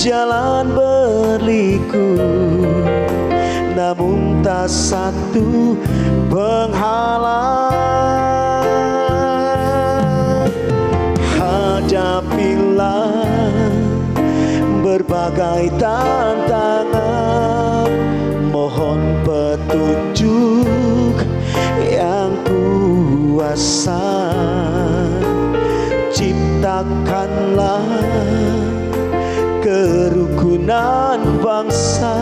jalan berliku, namun tak satu penghalang. Hadapilah berbagai tantangan, mohon petunjuk yang kuasa. Ciptakanlah kerukunan bangsa,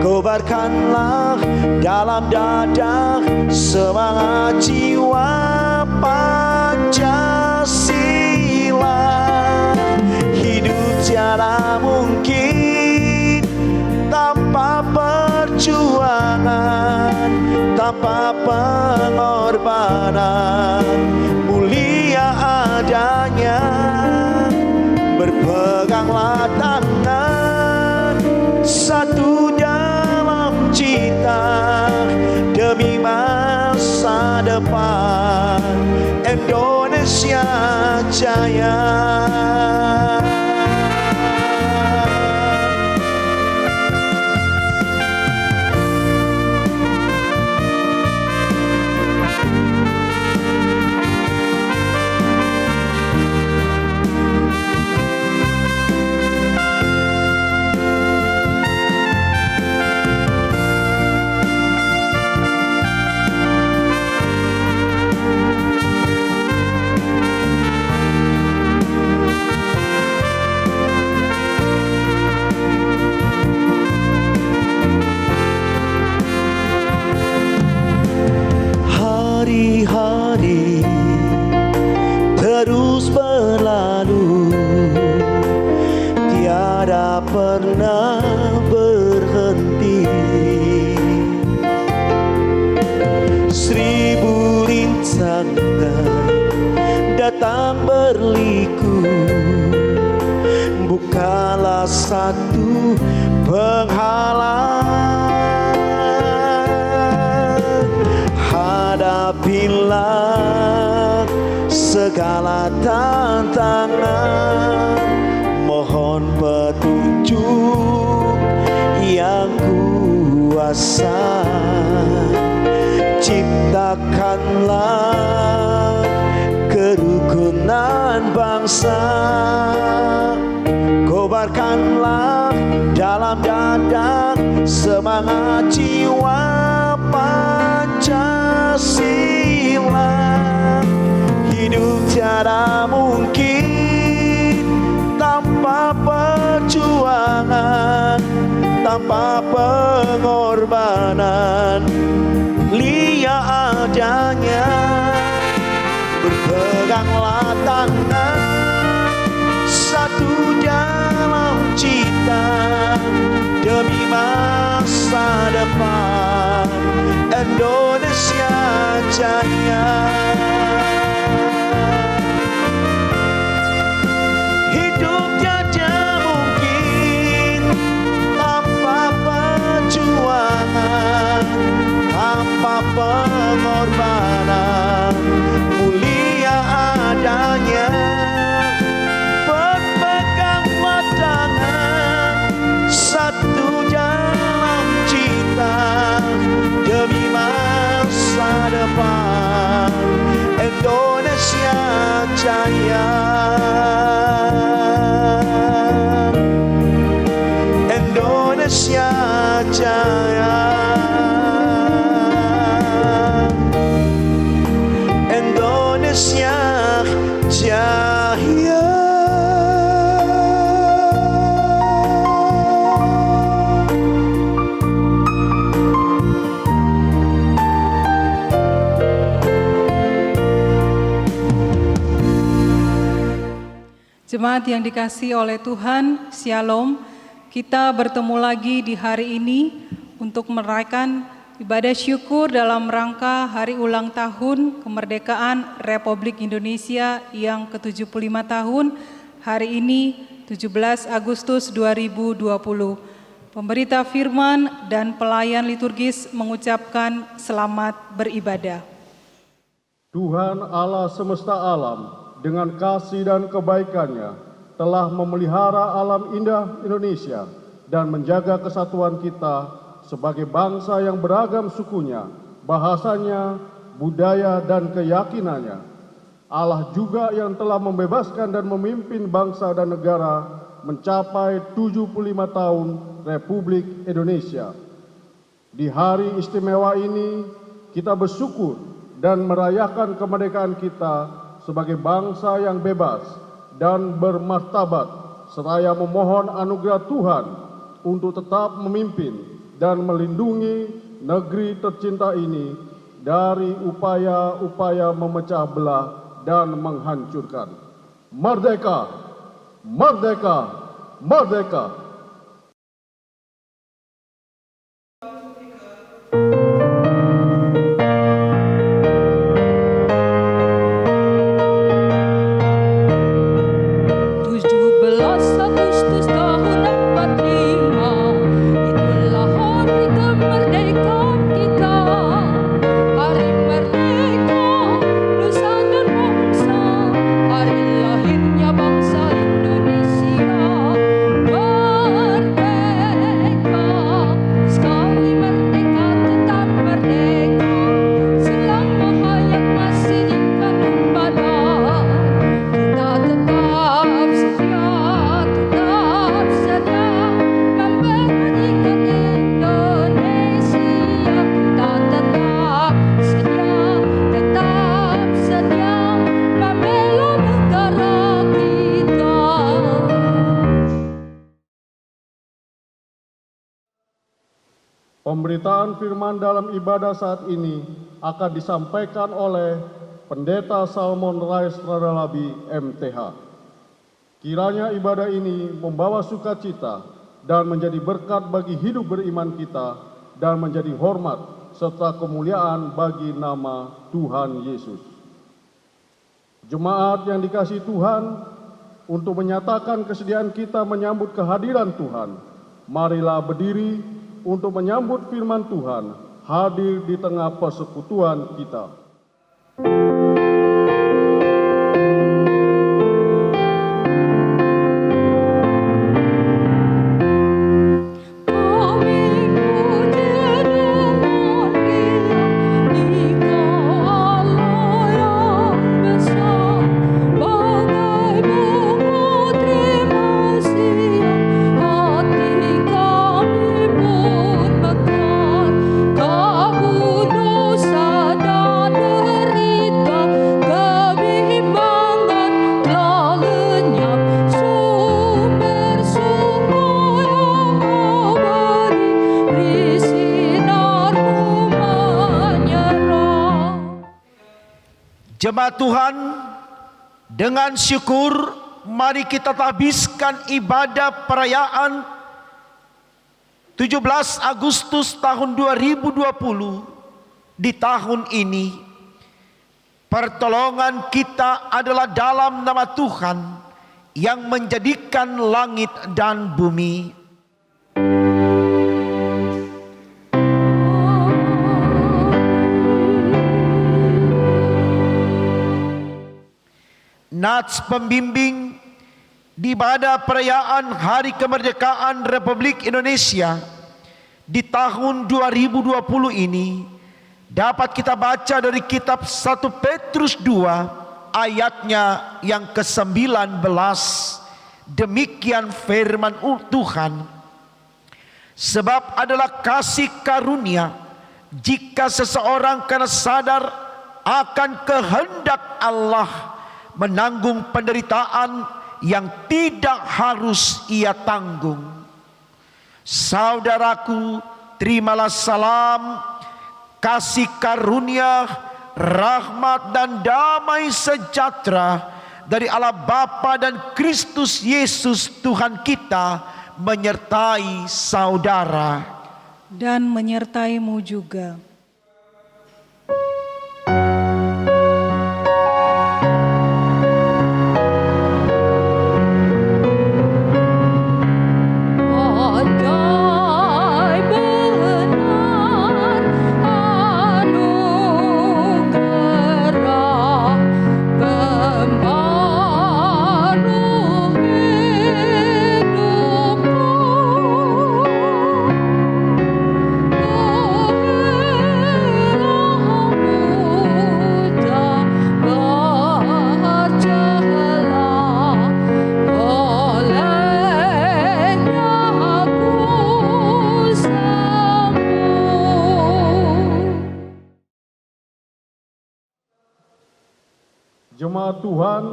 kobarkanlah dalam dada semangat jiwa Pancasila. Hidup tiada mungkin tanpa perjuangan, tanpa pengorbanan. Mulia adanya, berpeganglah tangan, satu dalam cita demi masa depan Indonesia Jaya. Hari-hari terus berlalu, tiada pernah berhenti. Seribu rintangan datang berliku, bukanlah satu penghalang. Hadapilah segala tantangan, mohon petunjuk yang kuasa. Ciptakanlah kerukunan bangsa, kobarkanlah dalam dada semangat jiwa Pancasila. Hidup tiada mungkin tanpa perjuangan, tanpa pengorbanan. Mulia adanya, berpeganglah tangan, satu dalam cita demi masa depan Indonesia Jaya. Hidup tiada mungkin tanpa perjuangan, tanpa pengorbanan. Mulia adanya, berpeganglah tangan, satu dalam cita demi masa depan Indonesia Jaya. Indonesia Jaya. Indonesia Jaya. Jemaat yang dikasihi oleh Tuhan, Shalom. Kita bertemu lagi di hari ini untuk merayakan ibadah syukur dalam rangka hari ulang tahun kemerdekaan Republik Indonesia yang ke-75 tahun, hari ini 17 Agustus 2020. Pemberita firman dan pelayan liturgis mengucapkan selamat beribadah. Tuhan Allah semesta alam dengan kasih dan kebaikannya telah memelihara alam indah Indonesia dan menjaga kesatuan kita sebagai bangsa yang beragam sukunya, bahasanya, budaya, dan keyakinannya. Allah juga yang telah membebaskan dan memimpin bangsa dan negara mencapai 75 tahun Republik Indonesia. Di hari istimewa ini, kita bersyukur dan merayakan kemerdekaan kita sebagai bangsa yang bebas dan bermartabat, seraya memohon anugerah Tuhan untuk tetap memimpin dan melindungi negeri tercinta ini dari upaya-upaya memecah belah dan menghancurkan. Merdeka! Merdeka! Merdeka! Pemberitaan firman dalam ibadah saat ini akan disampaikan oleh Pendeta Salmon Rais Radalabi, MTH. Kiranya ibadah ini membawa sukacita dan menjadi berkat bagi hidup beriman kita dan menjadi hormat serta kemuliaan bagi nama Tuhan Yesus. Jemaat yang dikasihi Tuhan, untuk menyatakan kesediaan kita menyambut kehadiran Tuhan, marilah berdiri untuk menyambut firman Tuhan hadir di tengah persekutuan kita. Jemaat Tuhan, dengan syukur mari kita habiskan ibadah perayaan 17 Agustus tahun 2020 di tahun ini. Pertolongan kita adalah dalam nama Tuhan yang menjadikan langit dan bumi. Nats pembimbing di ibadah perayaan Hari Kemerdekaan Republik Indonesia di tahun 2020 ini dapat kita baca dari kitab 1 Petrus 2 ayatnya yang ke-19. Demikian firman Tuhan, sebab adalah kasih karunia jika seseorang karena sadar akan kehendak Allah menanggung penderitaan yang tidak harus ia tanggung. Saudaraku, terimalah salam, kasih karunia, rahmat dan damai sejahtera dari Allah Bapa dan Kristus Yesus Tuhan kita menyertai saudara dan menyertaimu juga. Baru Jemaat Tuhan,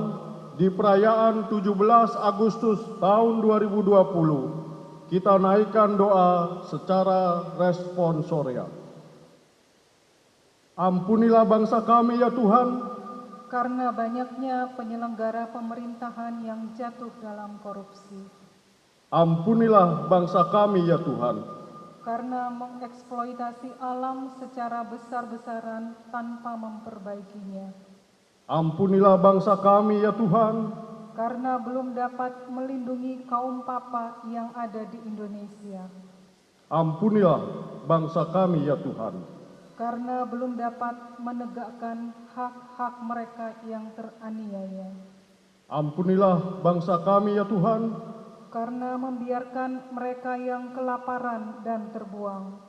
di perayaan 17 Agustus tahun 2020, kita naikkan doa secara responsorial. Ampunilah bangsa kami ya Tuhan, karena banyaknya penyelenggara pemerintahan yang jatuh dalam korupsi. Ampunilah bangsa kami ya Tuhan, Karena mengeksploitasi alam secara besar-besaran tanpa memperbaikinya. ampunilah bangsa kami ya Tuhan, Karena belum dapat melindungi kaum papa yang ada di Indonesia. ampunilah bangsa kami ya Tuhan, Karena belum dapat menegakkan hak-hak mereka yang teraniaya. ampunilah bangsa kami ya Tuhan, Karena membiarkan mereka yang kelaparan dan terbuang.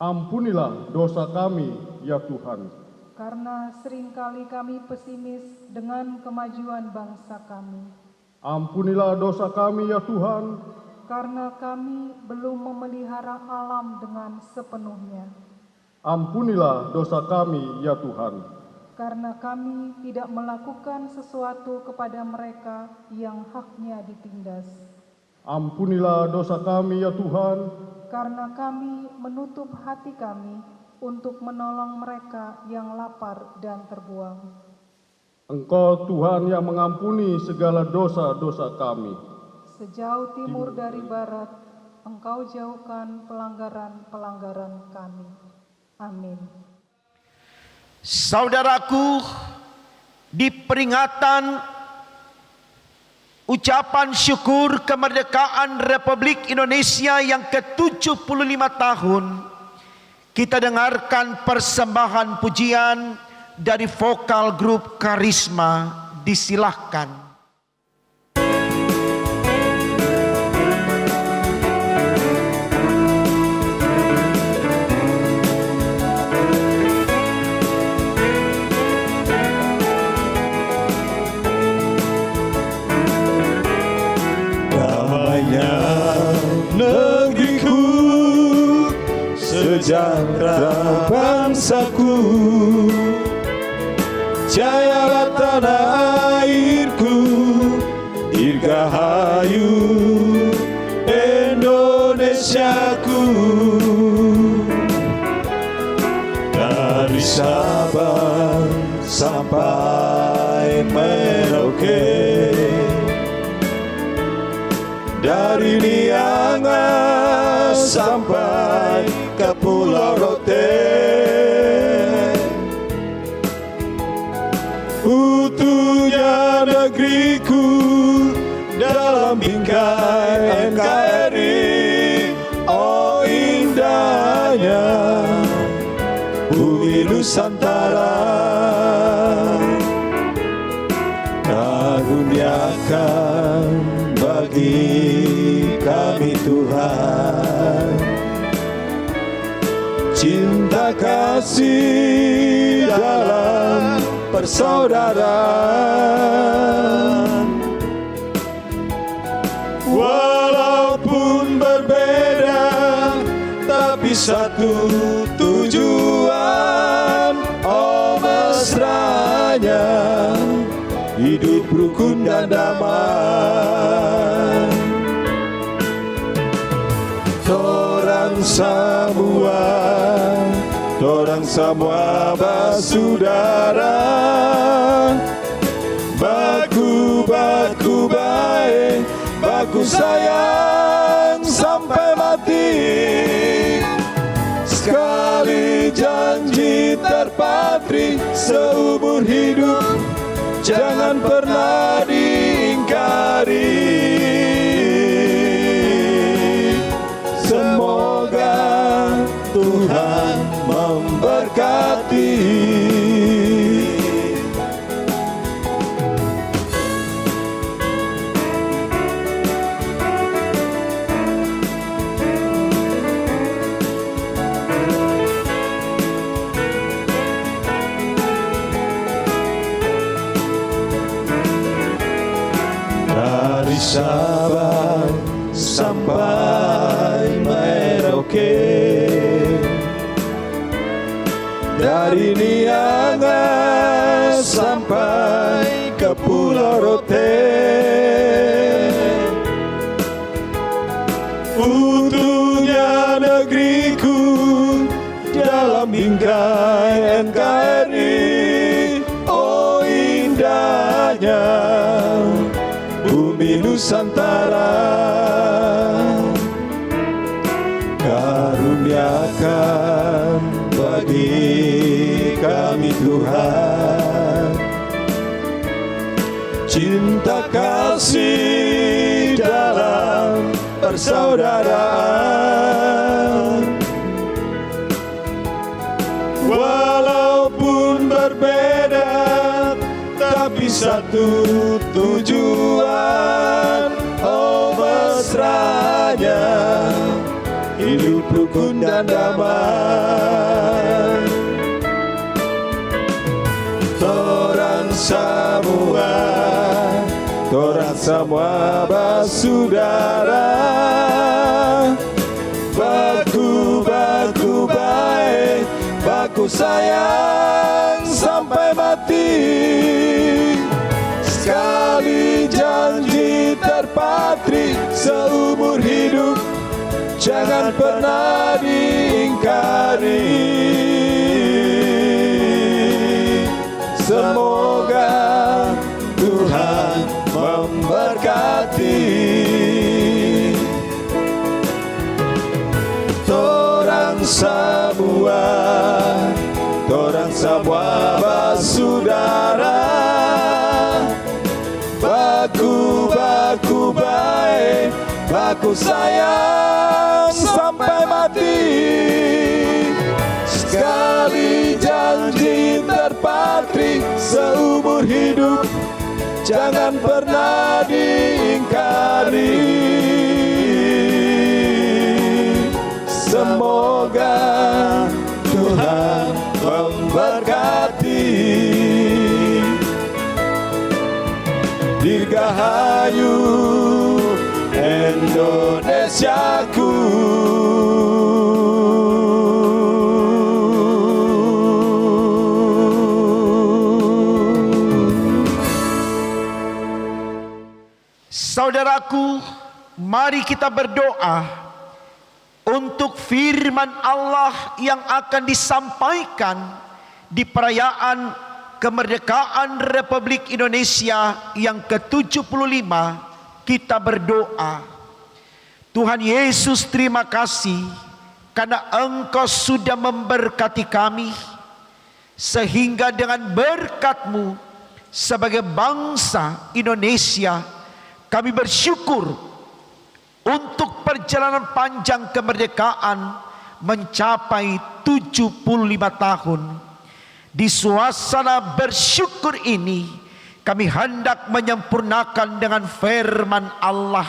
ampunilah dosa kami ya Tuhan, Karena seringkali kami pesimis dengan kemajuan bangsa kami. ampunilah dosa kami ya Tuhan, Karena kami belum memelihara alam dengan sepenuhnya. ampunilah dosa kami ya Tuhan, Karena kami tidak melakukan sesuatu kepada mereka yang haknya ditindas. ampunilah dosa kami ya Tuhan, Karena kami menutup hati kami untuk menolong mereka yang lapar dan terbuang. Engkau Tuhan yang mengampuni segala dosa-dosa kami. Sejauh timur dari barat, Engkau jauhkan pelanggaran-pelanggaran kami. Amin. Saudaraku, di peringatan ucapan syukur kemerdekaan Republik Indonesia yang ke-75 tahun, kita dengarkan persembahan pujian dari vokal grup Karisma. Disilahkan. Damainya negeriku, sejahtera bangsaku, jayalah tanah airku, dirgahayu Indonesiaku. Dari Sabang sampai Merauke, dari Niangas sampai ke Pulau Rote, utuhnya negeriku dalam bingkai NKRI. Oh indahnya bumi Nusantara, karuniakan bagi kami Tuhan cinta kasih dalam persaudaraan. Walaupun berbeda tapi satu tujuan, oh mesranya hidup rukun dan damai. Torang semua bersaudara, baku baik, baku sayang sampai mati. Sekali janji terpatri seumur hidup, jangan pernah diingkari. Semoga Tuhan memberkati. Dari Sabang sampai Merauke, dari Niangas sampai ke Pulau Rote. Utuhnya negeriku dalam bingkai NKRI. Oh indahnya bumi Nusantara. Karuniakan bagi kami Tuhan cinta kasih dalam persaudaraan. Walaupun berbeda tapi satu tujuan. Oh mesranya hidup rukun dan damai. Torang semua bersaudara. Baku baik, baku sayang sampai mati. Sekali janji terpatri seumur hidup, jangan pernah diingkari. Semoga Tuhan memberkati. Torang semua bersaudara. Baku baik, baku sayang sampai mati. Sekali janji terpatri seumur hidup, jangan pernah diingkari. Semoga Tuhan memberkati. Dirgahayu Indonesiaku. Saudaraku, mari kita berdoa untuk firman Allah yang akan disampaikan di perayaan kemerdekaan Republik Indonesia yang ke-75. Kita berdoa, Tuhan Yesus, terima kasih karena Engkau sudah memberkati kami, sehingga dengan berkat-Mu sebagai bangsa Indonesia, kami bersyukur untuk perjalanan panjang kemerdekaan mencapai 75 tahun. Di suasana bersyukur ini, kami hendak menyempurnakan dengan firman Allah.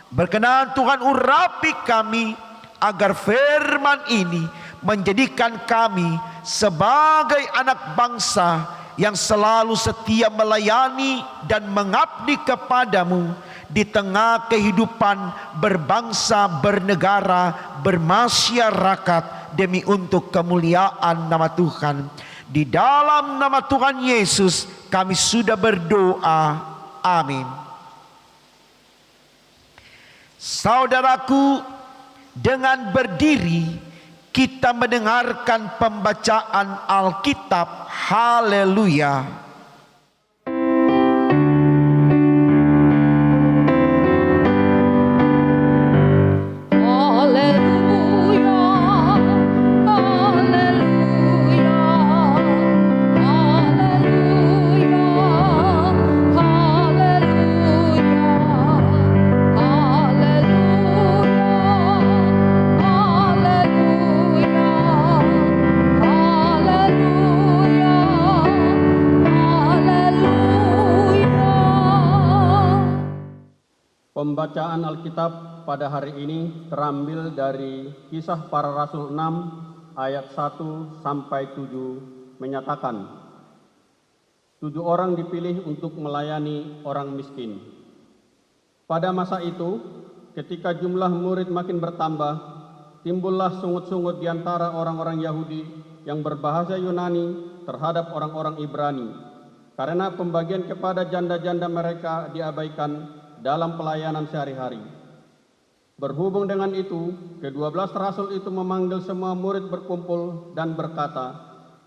Berkenan Tuhan urapi kami agar firman ini menjadikan kami sebagai anak bangsa yang selalu setia melayani dan mengabdi kepadamu di tengah kehidupan berbangsa, bernegara, bermasyarakat demi untuk kemuliaan nama Tuhan. Di dalam nama Tuhan Yesus kami sudah berdoa. Amin. Saudaraku, dengan berdiri kita mendengarkan pembacaan Alkitab. Haleluya. Pembacaan Alkitab pada hari ini terambil dari Kisah Para Rasul 6 ayat 1 sampai 7 menyatakan, 7 orang dipilih untuk melayani orang miskin. Pada masa itu, ketika jumlah murid makin bertambah, timbullah sungut-sungut di antara orang-orang Yahudi yang berbahasa Yunani terhadap orang-orang Ibrani. karena pembagian kepada janda-janda mereka diabaikan dalam pelayanan sehari-hari. Berhubung dengan itu, ke-12 rasul itu memanggil semua murid berkumpul dan berkata,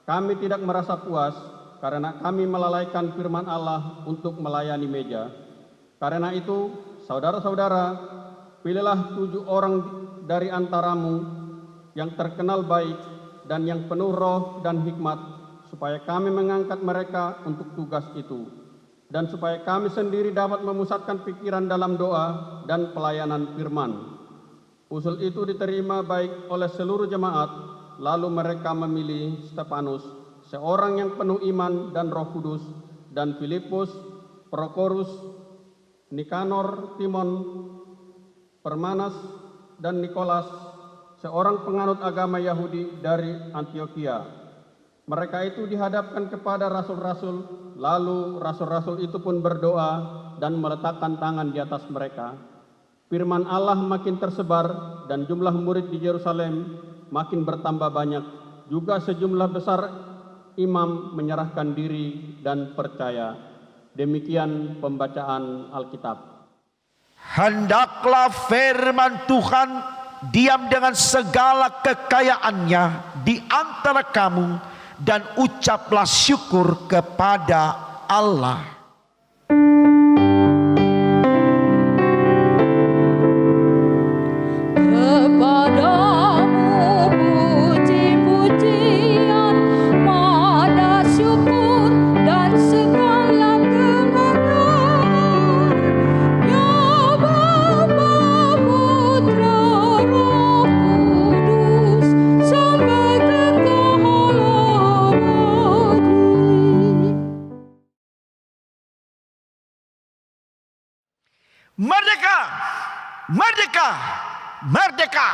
"Kami tidak merasa puas karena kami melalaikan firman Allah untuk melayani meja. Karena itu, saudara-saudara, pilihlah 7 orang dari antaramu yang terkenal baik dan yang penuh roh dan hikmat, supaya kami mengangkat mereka untuk tugas itu, dan supaya kami sendiri dapat memusatkan pikiran dalam doa dan pelayanan firman." Usul itu diterima baik oleh seluruh jemaat, lalu mereka memilih Stefanus, seorang yang penuh iman dan Roh Kudus, dan Filipus, Prokorus, Nikanor, Timon, Permanas, dan Nikolas, seorang penganut agama Yahudi dari Antioquia. Mereka itu dihadapkan kepada rasul-rasul, lalu rasul-rasul itu pun berdoa dan meletakkan tangan di atas mereka. Firman Allah makin tersebar dan jumlah murid di Yerusalem makin bertambah banyak. Juga sejumlah besar imam menyerahkan diri dan percaya. Demikian pembacaan Alkitab. Hendaklah firman Tuhan diam dengan segala kekayaannya di antara kamu, dan ucaplah syukur kepada Allah. Kepadamu puji-pujian, mana syukur dan segala kemuliaan, ya Bapa, Putra, Roh Kudus, sampai kekal abadi. Merdeka! Merdeka! Merdeka!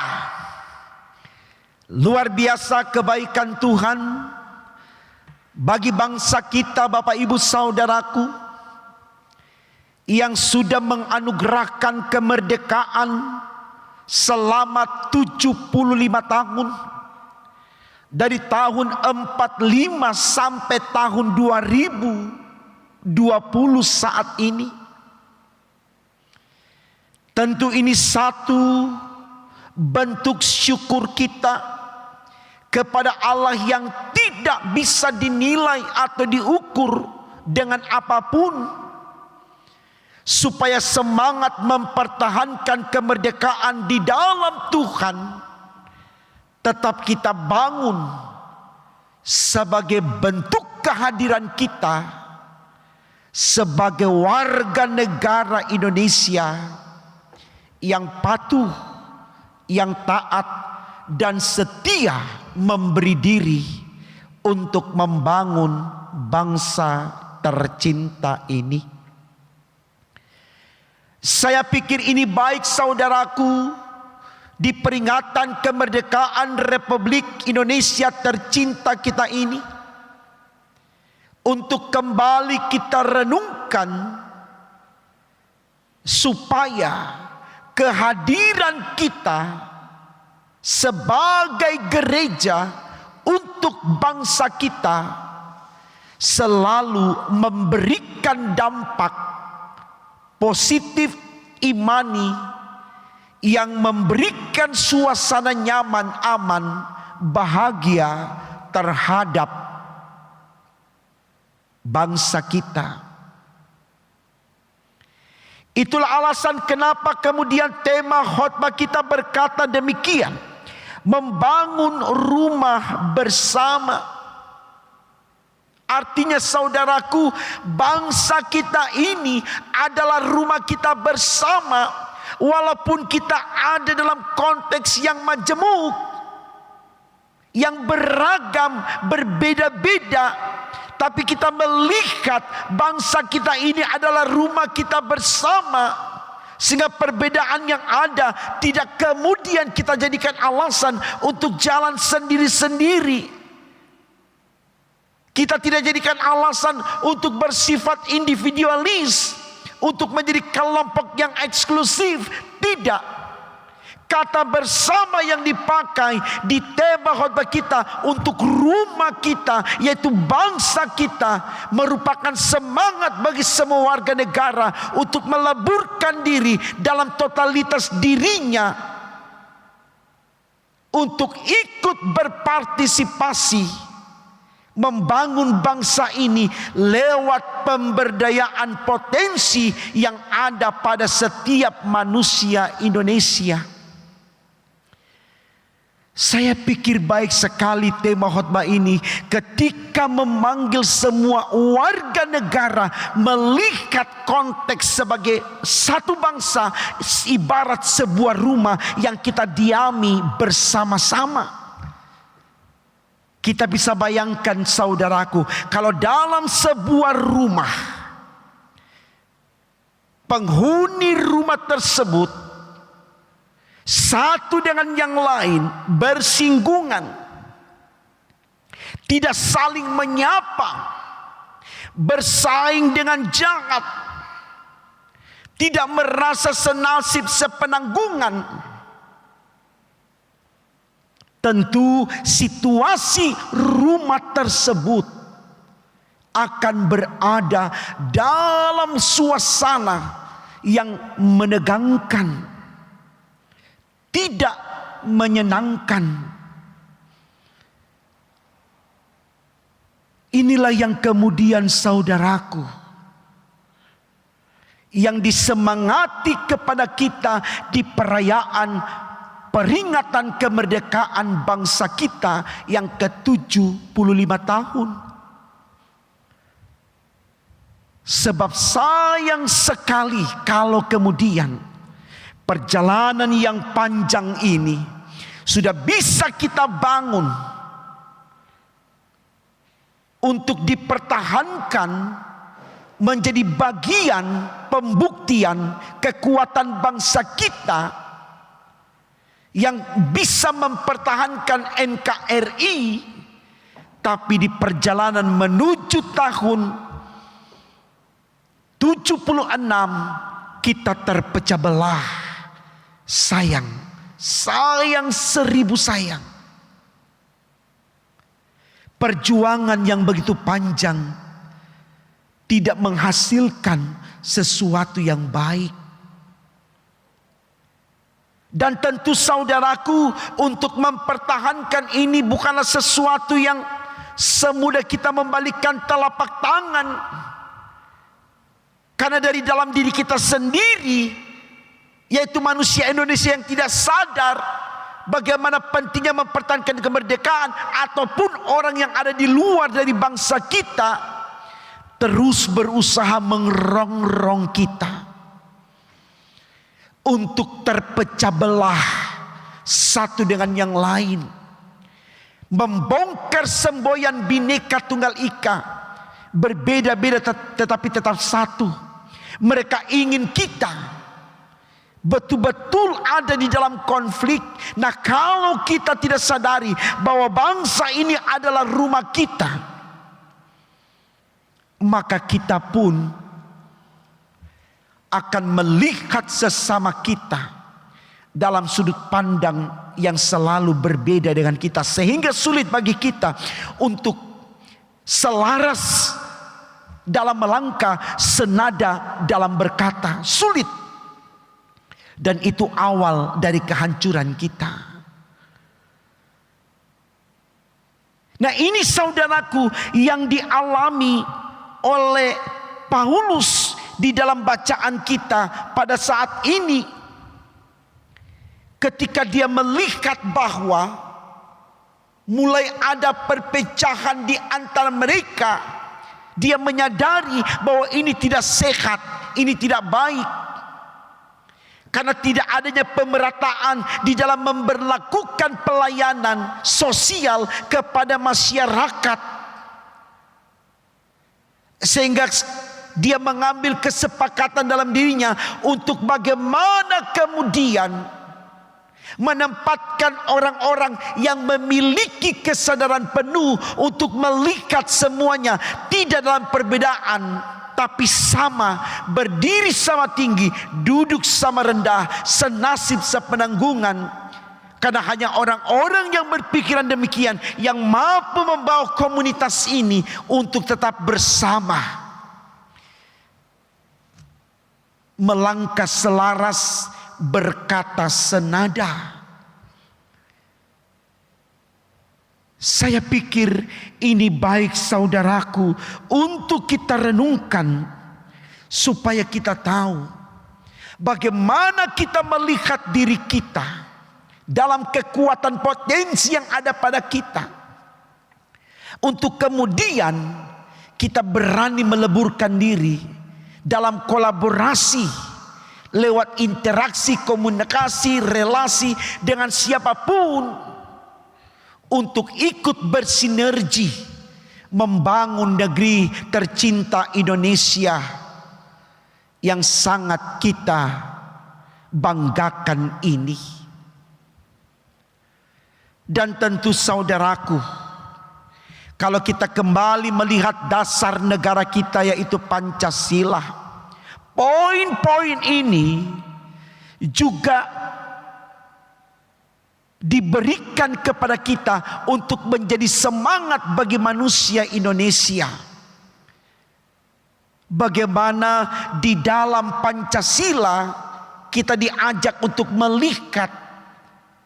Luar biasa kebaikan Tuhan bagi bangsa kita, Bapak Ibu Saudaraku, yang sudah menganugerahkan kemerdekaan selama 75 tahun. Dari tahun 45 sampai tahun 2020 saat ini. Tentu ini satu bentuk syukur kita kepada Allah yang tidak bisa dinilai atau diukur dengan apapun, supaya semangat mempertahankan kemerdekaan di dalam Tuhan tetap kita bangun sebagai bentuk kehadiran kita sebagai warga negara Indonesia yang patuh, yang taat, dan setia memberi diri untuk membangun bangsa tercinta ini. Saya pikir ini baik, saudaraku, di peringatan kemerdekaan Republik Indonesia tercinta kita ini, untuk kembali kita renungkan supaya kehadiran kita sebagai gereja untuk bangsa kita selalu memberikan dampak positif imani yang memberikan suasana nyaman, aman, bahagia terhadap bangsa kita. Itulah alasan kenapa kemudian tema khotbah kita berkata demikian, membangun rumah bersama. Artinya saudaraku, bangsa kita ini adalah rumah kita bersama. Walaupun kita ada dalam konteks yang majemuk, yang beragam, berbeda-beda, tapi kita melihat bangsa kita ini adalah rumah kita bersama, sehingga perbedaan yang ada tidak kemudian kita jadikan alasan untuk jalan sendiri-sendiri. Kita tidak jadikan alasan untuk bersifat individualis, untuk menjadi kelompok yang eksklusif. Tidak. Kata bersama yang dipakai di tema khotbah kita untuk rumah kita, yaitu bangsa kita, merupakan semangat bagi semua warga negara untuk meleburkan diri dalam totalitas dirinya untuk ikut berpartisipasi membangun bangsa ini lewat pemberdayaan potensi yang ada pada setiap manusia Indonesia. Saya pikir baik sekali tema khotbah ini ketika memanggil semua warga negara melihat konteks sebagai satu bangsa, ibarat sebuah rumah yang kita diami bersama-sama. Kita bisa bayangkan saudaraku, kalau dalam sebuah rumah, penghuni rumah tersebut satu dengan yang lain bersinggungan, tidak saling menyapa, bersaing dengan jahat, tidak merasa senasib sepenanggungan, tentu situasi rumah tersebut akan berada dalam suasana yang menegangkan, tidak menyenangkan. Inilah yang kemudian saudaraku, yang disemangati kepada kita di perayaan peringatan kemerdekaan bangsa kita yang ke-75 tahun. Sebab sayang sekali kalau kemudian perjalanan yang panjang ini sudah bisa kita bangun untuk dipertahankan menjadi bagian pembuktian kekuatan bangsa kita yang bisa mempertahankan NKRI, tapi di perjalanan menuju tahun 76 kita terpecah belah. Sayang, sayang seribu sayang. Perjuangan yang begitu panjang tidak menghasilkan sesuatu yang baik. Dan tentu saudaraku, untuk mempertahankan ini bukanlah sesuatu yang semudah kita membalikkan telapak tangan. Karena dari dalam diri kita sendiri, yaitu manusia Indonesia yang tidak sadar bagaimana pentingnya mempertahankan kemerdekaan, ataupun orang yang ada di luar dari bangsa kita terus berusaha mengerongrong kita untuk terpecah belah satu dengan yang lain, membongkar semboyan Bhinneka Tunggal Ika, berbeda-beda tetapi tetap satu. Mereka ingin kita betul-betul ada di dalam konflik. Nah, kalau kita tidak sadari bahwa bangsa ini adalah rumah kita, maka kita pun akan melihat sesama kita dalam sudut pandang yang selalu berbeda dengan kita, sehingga sulit bagi kita untuk selaras dalam melangkah, senada dalam berkata. Sulit. Dan itu awal dari kehancuran kita. Nah, ini saudaraku yang dialami oleh Paulus di dalam bacaan kita pada saat ini, ketika dia melihat bahwa mulai ada perpecahan di antara mereka. Dia menyadari bahwa ini tidak sehat, ini tidak baik. Karena tidak adanya pemerataan di dalam memberlakukan pelayanan sosial kepada masyarakat. Sehingga dia mengambil kesepakatan dalam dirinya untuk bagaimana kemudian menempatkan orang-orang yang memiliki kesadaran penuh untuk melihat semuanya tidak dalam perbedaan, tapi sama, berdiri sama tinggi, duduk sama rendah, senasib sepenanggungan. Karena hanya orang-orang yang berpikiran demikian yang mampu membawa komunitas ini untuk tetap bersama, melangkah selaras, berkata senada. Saya pikir ini baik saudaraku untuk kita renungkan, supaya kita tahu bagaimana kita melihat diri kita dalam kekuatan potensi yang ada pada kita, untuk kemudian kita berani meleburkan diri dalam kolaborasi lewat interaksi, komunikasi, relasi dengan siapapun, untuk ikut bersinergi membangun negeri tercinta Indonesia yang sangat kita banggakan ini. Dan tentu saudaraku, kalau kita kembali melihat dasar negara kita, yaitu Pancasila, poin-poin ini juga diberikan kepada kita untuk menjadi semangat bagi manusia Indonesia. Bagaimana di dalam Pancasila kita diajak untuk melihat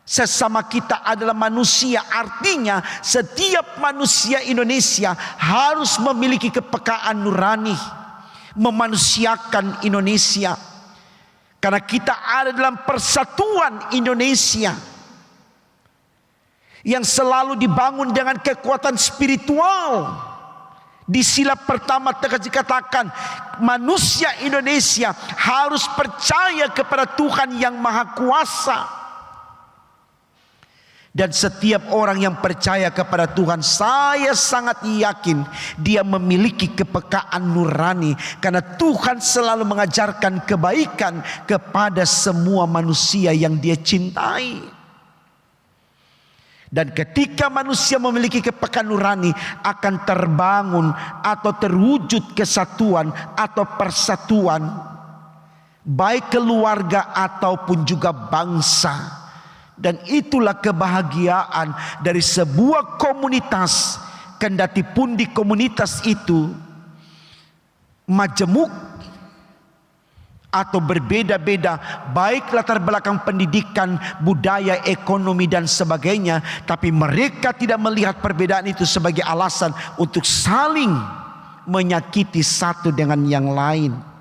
sesama kita adalah manusia. Artinya setiap manusia Indonesia harus memiliki kepekaan nurani, memanusiakan Indonesia. Karena kita ada dalam persatuan Indonesia yang selalu dibangun dengan kekuatan spiritual. Di sila pertama dikatakan manusia Indonesia harus percaya kepada Tuhan yang Maha Kuasa. Dan setiap orang yang percaya kepada Tuhan, saya sangat yakin dia memiliki kepekaan nurani, karena Tuhan selalu mengajarkan kebaikan kepada semua manusia yang dia cintai. Dan ketika manusia memiliki kepekaan nurani, akan terbangun atau terwujud kesatuan atau persatuan, baik keluarga ataupun juga bangsa. Dan itulah kebahagiaan dari sebuah komunitas, kendati pun di komunitas itu majemuk atau berbeda-beda, baik latar belakang pendidikan, budaya, ekonomi dan sebagainya, tapi mereka tidak melihat perbedaan itu sebagai alasan untuk saling menyakiti satu dengan yang lain.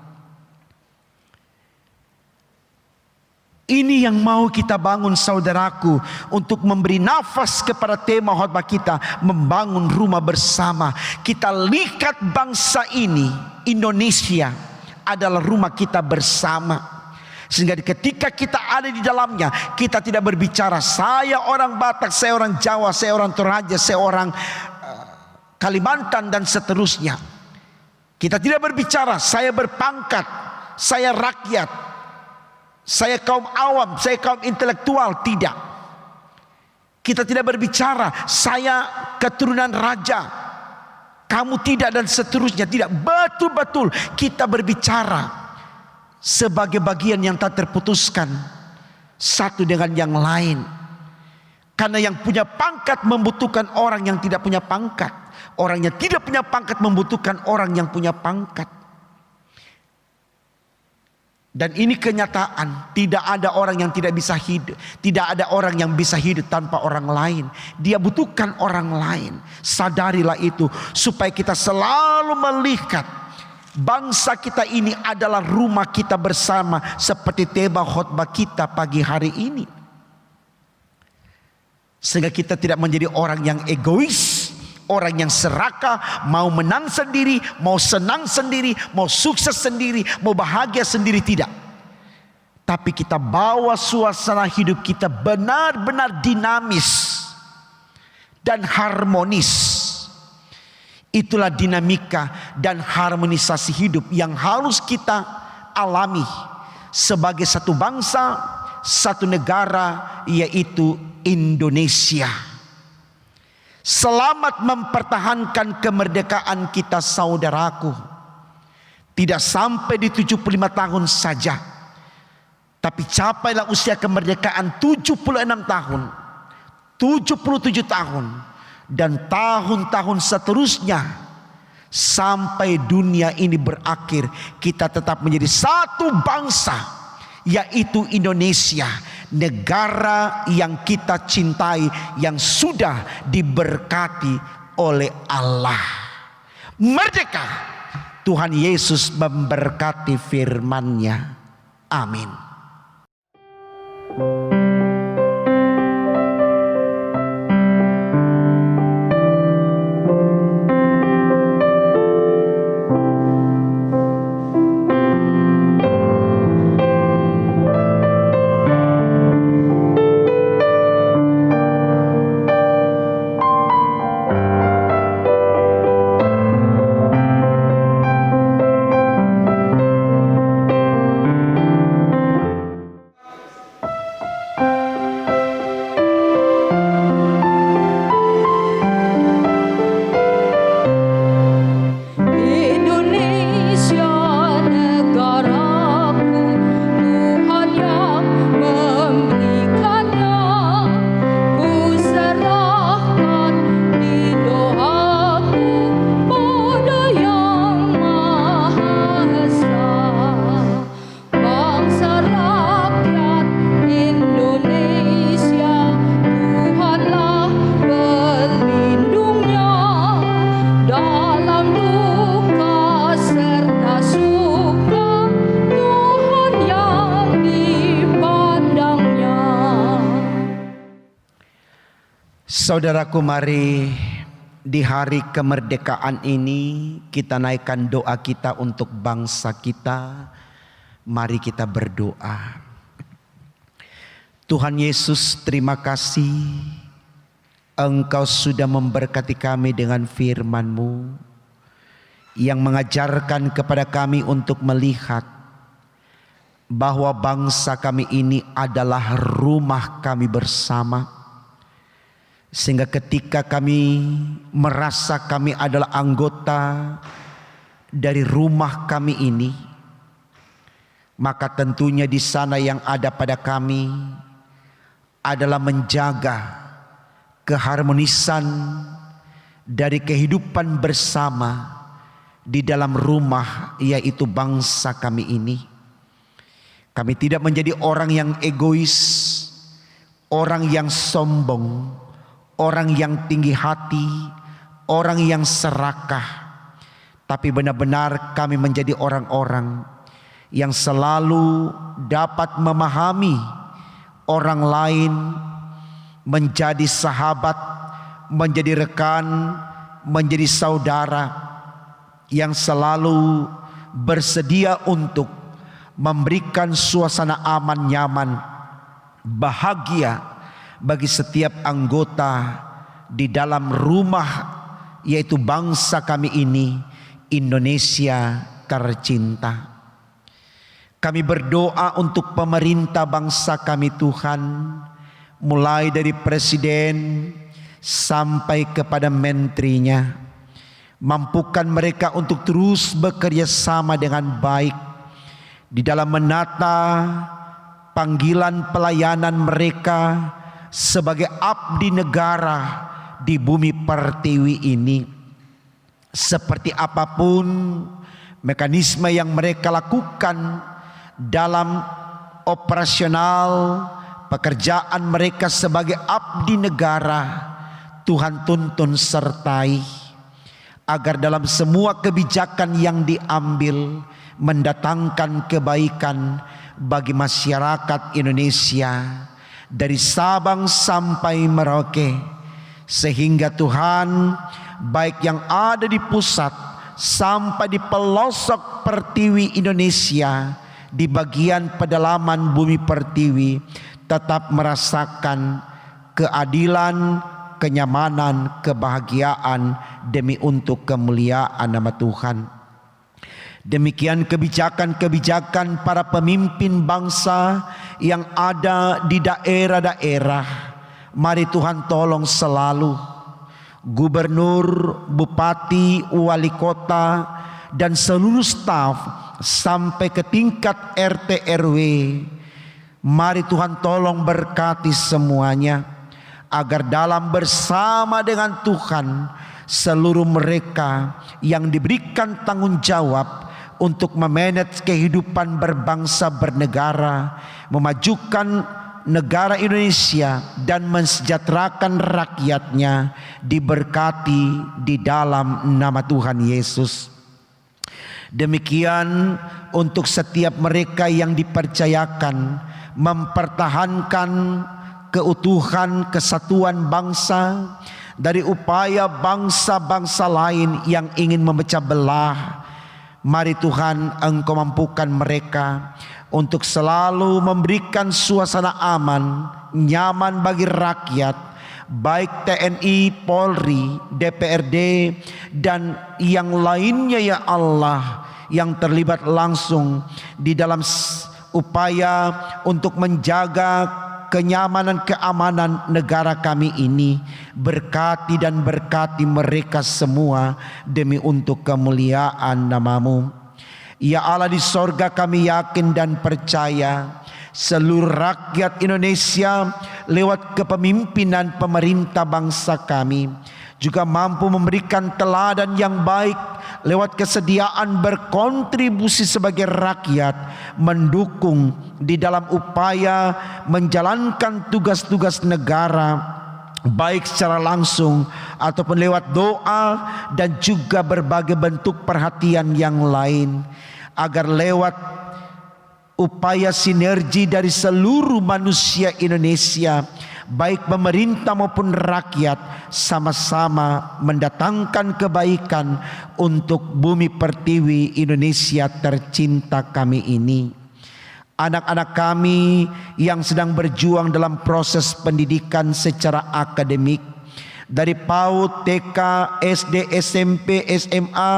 Ini yang mau kita bangun saudaraku, untuk memberi nafas kepada tema khotbah kita, membangun rumah bersama. Kita lihat bangsa ini, Indonesia, adalah rumah kita bersama. Sehingga ketika kita ada di dalamnya, kita tidak berbicara saya orang Batak, saya orang Jawa, saya orang Toraja, saya orang Kalimantan dan seterusnya. Kita tidak berbicara saya berpangkat, saya rakyat, saya kaum awam, saya kaum intelektual. Tidak. Kita tidak berbicara saya keturunan raja, kamu tidak, dan seterusnya. Tidak. Betul-betul kita berbicara sebagai bagian yang tak terputuskan satu dengan yang lain. Karena yang punya pangkat membutuhkan orang yang tidak punya pangkat. Orang yang tidak punya pangkat membutuhkan orang yang punya pangkat. Dan ini kenyataan, tidak ada orang yang tidak bisa hidup, tidak ada orang yang bisa hidup tanpa orang lain. Dia butuhkan orang lain. Sadarilah itu, supaya kita selalu melihat bangsa kita ini adalah rumah kita bersama, seperti tema khotbah kita pagi hari ini. Sehingga kita tidak menjadi orang yang egois, orang yang serakah, mau menang sendiri, mau senang sendiri, mau sukses sendiri, mau bahagia sendiri. Tidak. Tapi kita bawa suasana hidup kita benar-benar dinamis dan harmonis. Itulah dinamika dan harmonisasi hidup yang harus kita alami sebagai satu bangsa, satu negara, yaitu Indonesia. Selamat mempertahankan kemerdekaan kita saudaraku. Tidak sampai di 75 tahun saja, tapi capailah usia kemerdekaan 76 tahun, 77 tahun, dan tahun-tahun seterusnya sampai dunia ini berakhir. Kita tetap menjadi satu bangsa, yaitu Indonesia, negara yang kita cintai, yang sudah diberkati oleh Allah. Merdeka! Tuhan Yesus memberkati firman-Nya. Amin. Saudaraku, mari di hari kemerdekaan ini kita naikkan doa kita untuk bangsa kita. Mari kita berdoa. Tuhan Yesus, terima kasih Engkau sudah memberkati kami dengan firman-Mu yang mengajarkan kepada kami untuk melihat bahwa bangsa kami ini adalah rumah kami bersama. Sehingga ketika kami merasa kami adalah anggota dari rumah kami ini, maka tentunya di sana yang ada pada kami adalah menjaga keharmonisan dari kehidupan bersama di dalam rumah, yaitu bangsa kami ini. Kami tidak menjadi orang yang egois, orang yang sombong, orang yang tinggi hati, orang yang serakah, tapi benar-benar kami menjadi orang-orang yang selalu dapat memahami orang lain, menjadi sahabat, menjadi rekan, menjadi saudara, yang selalu bersedia untuk memberikan suasana aman, nyaman, bahagia bagi setiap anggota di dalam rumah, yaitu bangsa kami ini, Indonesia tercinta. Kami berdoa untuk pemerintah bangsa kami, Tuhan, mulai dari presiden sampai kepada menterinya. Mampukan mereka untuk terus bekerja sama dengan baik di dalam menata panggilan pelayanan mereka sebagai abdi negara di bumi pertiwi ini. Seperti apapun mekanisme yang mereka lakukan dalam operasional pekerjaan mereka sebagai abdi negara, Tuhan tuntun sertai agar dalam semua kebijakan yang diambil mendatangkan kebaikan bagi masyarakat Indonesia dari Sabang sampai Merauke, sehingga Tuhan, baik yang ada di pusat sampai di pelosok pertiwi Indonesia, di bagian pedalaman bumi pertiwi, tetap merasakan keadilan, kenyamanan, kebahagiaan demi untuk kemuliaan nama Tuhan. Demikian kebijakan-kebijakan para pemimpin bangsa yang ada di daerah-daerah. Mari Tuhan tolong selalu gubernur, bupati, wali kota dan seluruh staf sampai ke tingkat RT RW. Mari Tuhan tolong berkati semuanya, agar dalam bersama dengan Tuhan seluruh mereka yang diberikan tanggung jawab untuk memanage kehidupan berbangsa bernegara, memajukan negara Indonesia dan mensejahterakan rakyatnya, diberkati di dalam nama Tuhan Yesus. Demikian untuk setiap mereka yang dipercayakan mempertahankan keutuhan kesatuan bangsa dari upaya bangsa-bangsa lain yang ingin memecah belah. Mari Tuhan, Engkau mampukan mereka untuk selalu memberikan suasana aman, nyaman bagi rakyat, baik TNI, Polri, DPRD, dan yang lainnya ya Allah, yang terlibat langsung di dalam upaya untuk menjaga kenyamanan keamanan negara kami ini. Berkati dan berkati mereka semua demi untuk kemuliaan nama-Mu. Ya Allah di sorga, kami yakin dan percaya seluruh rakyat Indonesia lewat kepemimpinan pemerintah bangsa kami juga mampu memberikan teladan yang baik lewat kesediaan berkontribusi sebagai rakyat, mendukung di dalam upaya menjalankan tugas-tugas negara, baik secara langsung ataupun lewat doa dan juga berbagai bentuk perhatian yang lain, agar lewat upaya sinergi dari seluruh manusia Indonesia, baik pemerintah maupun rakyat, sama-sama mendatangkan kebaikan untuk bumi pertiwi Indonesia tercinta kami ini. Anak-anak kami yang sedang berjuang dalam proses pendidikan secara akademik, dari PAUD, TK, SD, SMP, SMA,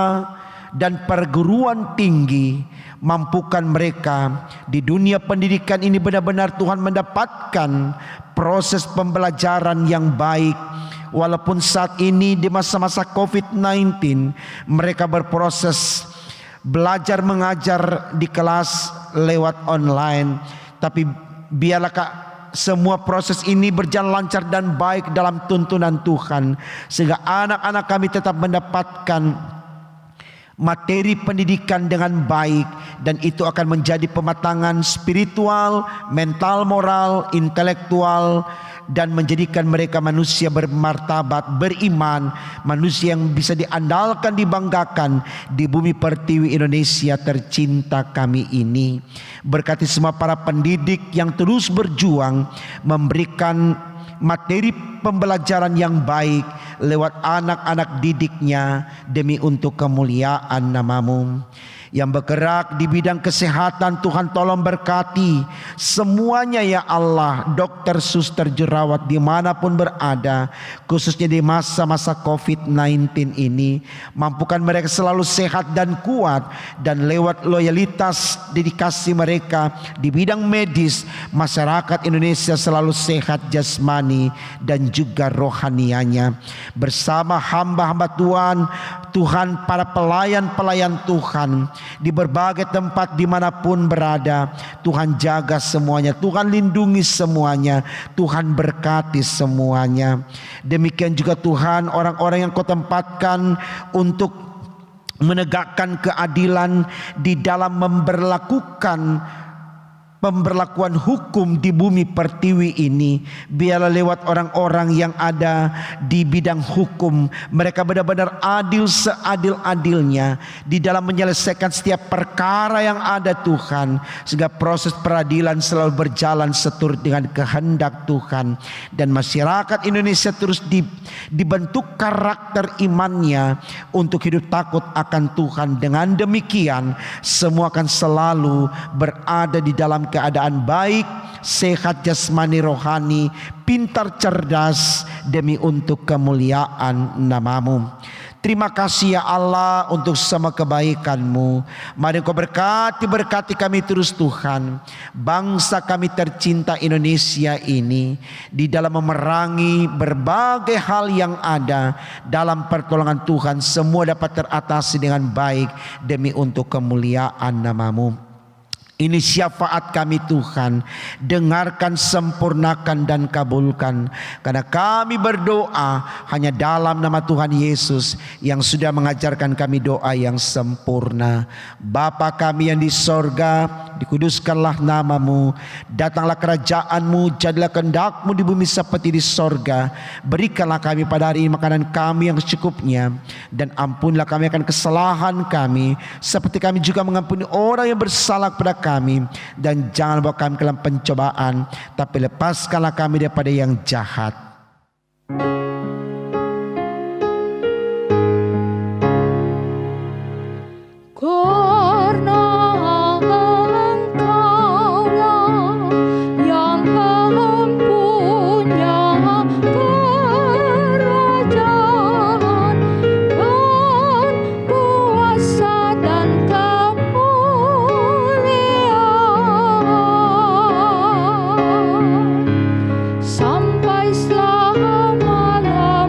dan perguruan tinggi, mampukan mereka di dunia pendidikan ini benar-benar Tuhan mendapatkan proses pembelajaran yang baik. Walaupun saat ini di masa-masa COVID-19 mereka berproses belajar mengajar di kelas lewat online, tapi biarlah semua proses ini berjalan lancar dan baik dalam tuntunan Tuhan, sehingga anak-anak kami tetap mendapatkan materi pendidikan dengan baik, dan itu akan menjadi pematangan spiritual, mental, moral, intelektual, dan menjadikan mereka manusia bermartabat, beriman, manusia yang bisa diandalkan, dibanggakan di bumi pertiwi Indonesia tercinta kami ini. Berkati semua para pendidik yang terus berjuang memberikan materi pembelajaran yang baik lewat anak-anak didiknya demi untuk kemuliaan nama-Mu. Yang bergerak di bidang kesehatan, Tuhan tolong berkati semuanya ya Allah, dokter, suster, jerawat dimanapun berada, khususnya di masa-masa COVID-19 ini. Mampukan mereka selalu sehat dan kuat, dan lewat loyalitas dedikasi mereka di bidang medis, masyarakat Indonesia selalu sehat jasmani dan juga rohanianya. Bersama hamba-hamba Tuhan, para pelayan-pelayan Tuhan di berbagai tempat dimanapun berada, Tuhan jaga semuanya, Tuhan lindungi semuanya, Tuhan berkati semuanya. Demikian juga Tuhan, orang-orang yang Kau tempatkan untuk menegakkan keadilan di dalam pemberlakuan hukum di bumi pertiwi ini, biarlah lewat orang-orang yang ada di bidang hukum, mereka benar-benar adil seadil-adilnya di dalam menyelesaikan setiap perkara yang ada Tuhan, sehingga proses peradilan selalu berjalan seturut dengan kehendak Tuhan, dan masyarakat Indonesia terus dibentuk karakter imannya untuk hidup takut akan Tuhan. Dengan demikian semua akan selalu berada di dalam keadaan baik, sehat jasmani rohani, pintar cerdas demi untuk kemuliaan nama-Mu. Terima kasih ya Allah untuk semua kebaikan-Mu. Mari Kau berkati kami terus Tuhan. Bangsa kami tercinta Indonesia ini di dalam memerangi berbagai hal yang ada. Dalam pertolongan Tuhan semua dapat teratasi dengan baik demi untuk kemuliaan nama-Mu. Ini syafaat kami Tuhan, dengarkan, sempurnakan dan kabulkan. Karena kami berdoa hanya dalam nama Tuhan Yesus yang sudah mengajarkan kami doa yang sempurna. Bapa kami yang di sorga, dikuduskanlah nama-Mu, datanglah kerajaan-Mu, jadilah kehendak-Mu di bumi seperti di sorga. Berikanlah kami pada hari ini makanan kami yang secukupnya, dan ampunilah kami akan kesalahan kami, seperti kami juga mengampuni orang yang bersalah kepada kami. Dan jangan bawa kami ke dalam pencobaan, tapi lepaskanlah kami daripada yang jahat. Karena Engkaulah yang mempunyai kerajaan dan kuasa dan kemuliaan sampai selama-lamanya.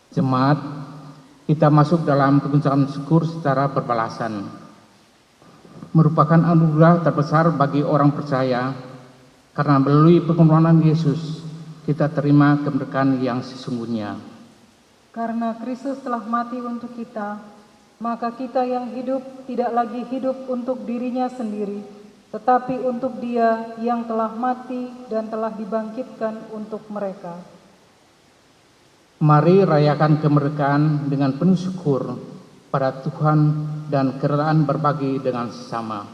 Jemaat, kita masuk dalam pengucapan syukur secara berbalasan. Merupakan anugerah terbesar bagi orang percaya, karena melalui pengorbanan Yesus, kita terima kemerdekaan yang sesungguhnya. Karena Kristus telah mati untuk kita, maka kita yang hidup tidak lagi hidup untuk dirinya sendiri, tetapi untuk Dia yang telah mati dan telah dibangkitkan untuk mereka. Mari rayakan kemerdekaan dengan penuh syukur pada Tuhan dan kerelaan berbagi dengan sesama.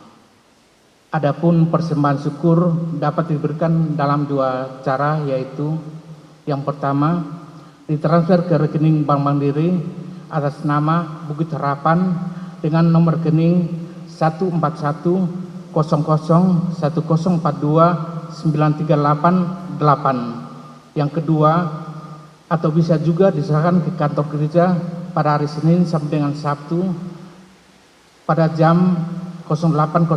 Adapun persembahan syukur dapat diberikan dalam dua cara, yaitu yang pertama, ditransfer ke rekening Bank Mandiri atas nama Bukit Harapan dengan nomor rekening 14100429388. Yang kedua, atau bisa juga diserahkan ke kantor gereja pada hari Senin sampai dengan Sabtu pada jam 08.00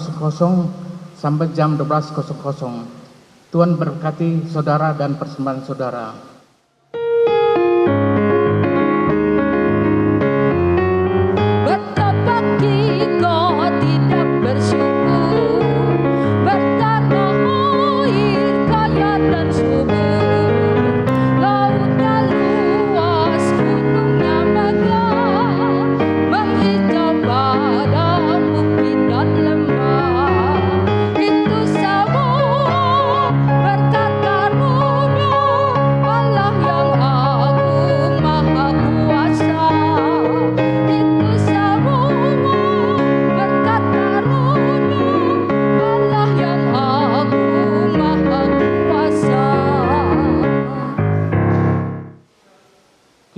sampai jam 12.00. Tuhan berkati saudara dan persembahan saudara. Betapa kita tidak bersyukur, bertanah air kaya dan subur, lautnya luas, gunungnya megah, menghijau padang bukit dan lembah. Itu semua berkat karunia Allah yang agung maha kuasa. Itu semua berkat karunia Allah yang agung maha kuasa.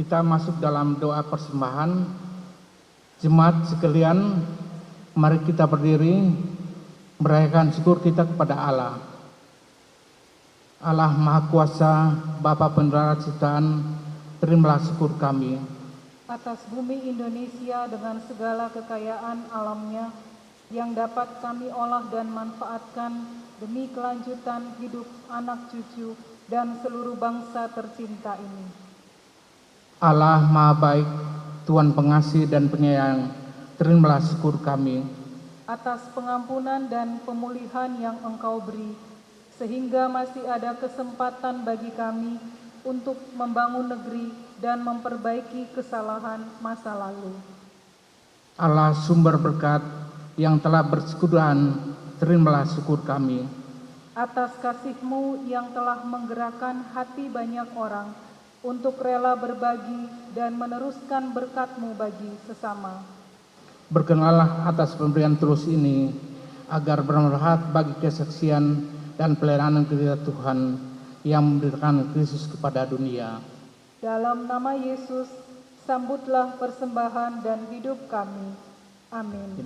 Kita masuk dalam doa persembahan. Jemaat sekalian, mari kita berdiri merayakan syukur kita kepada Allah. Allah Maha Kuasa, Bapa Penerima ciptaan, terimalah syukur kami. Atas bumi Indonesia dengan segala kekayaan alamnya yang dapat kami olah dan manfaatkan demi kelanjutan hidup anak cucu dan seluruh bangsa tercinta ini. Allah Maha Baik, Tuhan pengasih dan penyayang, terimalah syukur kami. Atas pengampunan dan pemulihan yang Engkau beri, sehingga masih ada kesempatan bagi kami untuk membangun negeri dan memperbaiki kesalahan masa lalu. Allah sumber berkat yang telah bersekutuan, terimalah syukur kami. Atas kasih-Mu yang telah menggerakkan hati banyak orang untuk rela berbagi dan meneruskan berkat-Mu bagi sesama. Berkenalah atas pemberian tulus ini, agar bermanfaat bagi kesaksian dan pelayanan kerja Tuhan yang memberikan Kristus kepada dunia. Dalam nama Yesus, sambutlah persembahan dan hidup kami. Amin.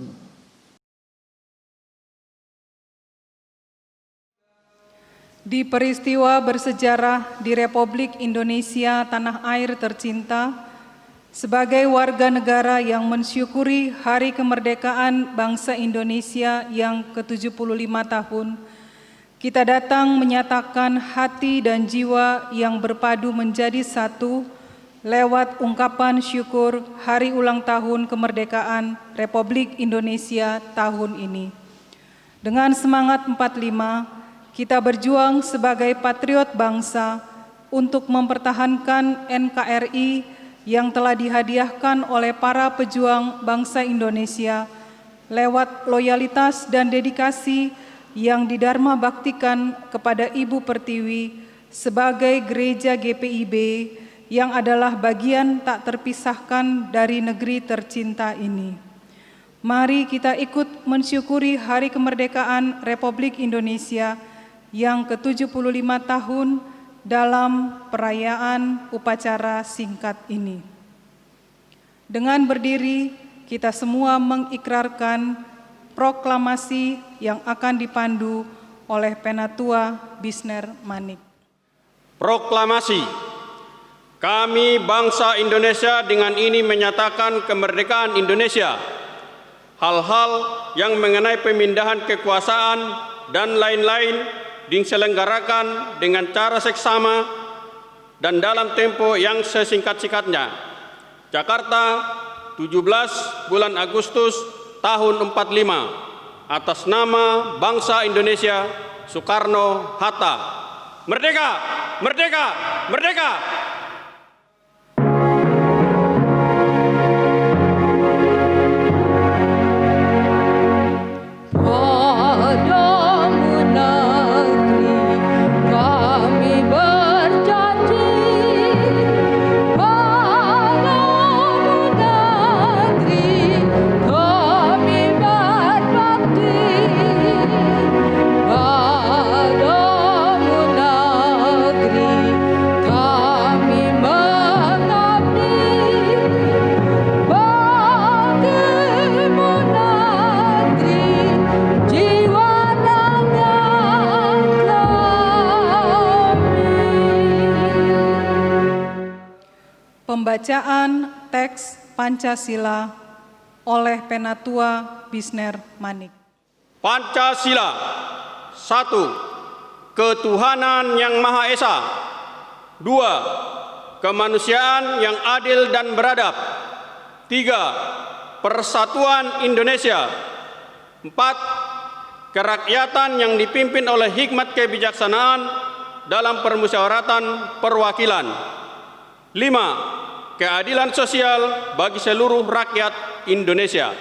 Di peristiwa bersejarah di Republik Indonesia tanah air tercinta, sebagai warga negara yang mensyukuri Hari Kemerdekaan Bangsa Indonesia yang ke-75 tahun, kita datang menyatakan hati dan jiwa yang berpadu menjadi satu lewat ungkapan syukur Hari Ulang Tahun Kemerdekaan Republik Indonesia tahun ini. Dengan semangat 45, kita berjuang sebagai patriot bangsa untuk mempertahankan NKRI yang telah dihadiahkan oleh para pejuang bangsa Indonesia lewat loyalitas dan dedikasi yang didharma baktikan kepada Ibu Pertiwi sebagai Gereja GPIB yang adalah bagian tak terpisahkan dari negeri tercinta ini. Mari kita ikut mensyukuri Hari Kemerdekaan Republik Indonesia yang ke-75 tahun dalam perayaan upacara singkat ini. Dengan berdiri, kita semua mengikrarkan proklamasi yang akan dipandu oleh Penatua Bisner Manik. Proklamasi. Kami bangsa Indonesia dengan ini menyatakan kemerdekaan Indonesia. Hal-hal yang mengenai pemindahan kekuasaan dan lain-lain diselenggarakan dengan cara seksama dan dalam tempo yang sesingkat-singkatnya. Jakarta, 17 bulan Agustus tahun 45, atas nama bangsa Indonesia, Soekarno-Hatta. Merdeka! Merdeka! Merdeka! Pembacaan teks Pancasila oleh Penatua Bisner Manik. Pancasila. 1. Ketuhanan yang Maha Esa. 2. Kemanusiaan yang adil dan beradab. 3. Persatuan Indonesia. 4. Kerakyatan yang dipimpin oleh hikmat kebijaksanaan dalam permusyawaratan perwakilan. 5. Keadilan sosial bagi seluruh rakyat Indonesia.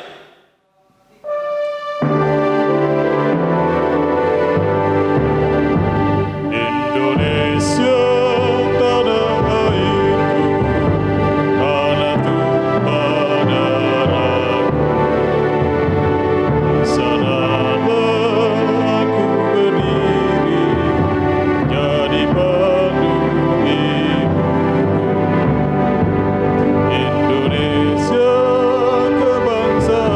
Indonesia tanah airku, tanah tumpah darahku. Sanalah aku berdiri, jadi padu ibu. Indonesia kebangsaan.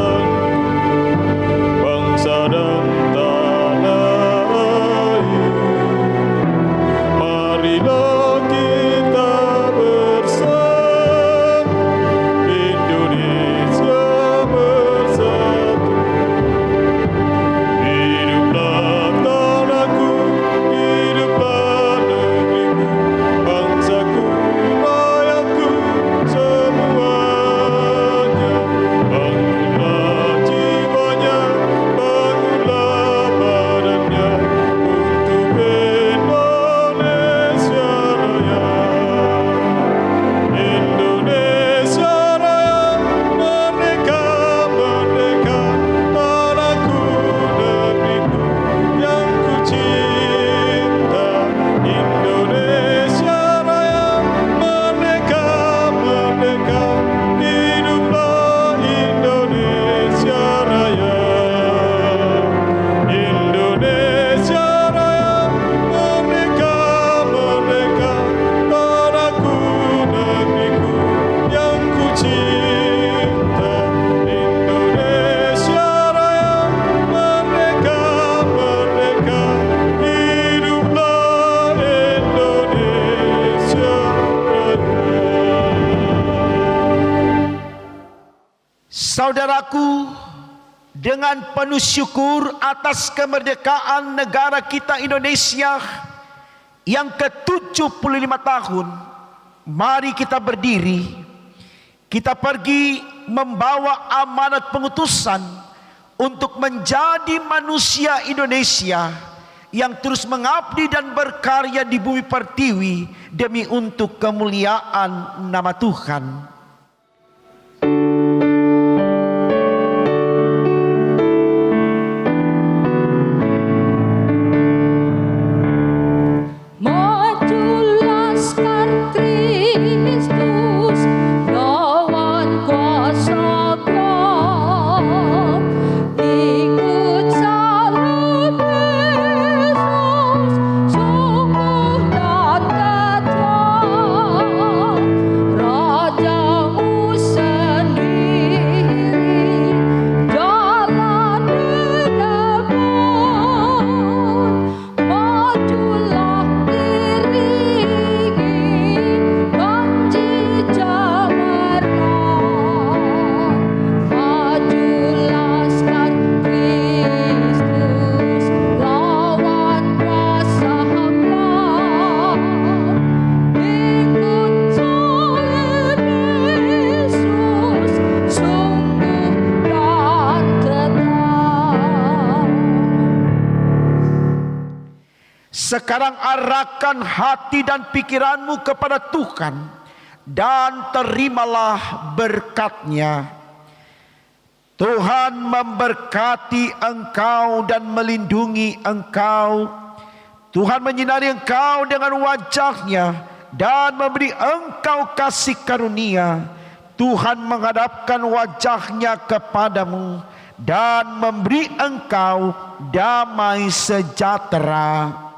Saudaraku, dengan penuh syukur atas kemerdekaan negara kita Indonesia yang ke-75 tahun, mari kita berdiri, kita pergi membawa amanat pengutusan untuk menjadi manusia Indonesia yang terus mengabdi dan berkarya di bumi pertiwi demi untuk kemuliaan nama Tuhan. Sekarang arahkan hati dan pikiranmu kepada Tuhan dan terimalah berkat-Nya. Tuhan memberkati engkau dan melindungi engkau. Tuhan menyinari engkau dengan wajah-Nya dan memberi engkau kasih karunia. Tuhan menghadapkan wajah-Nya kepadamu dan memberi engkau damai sejahtera.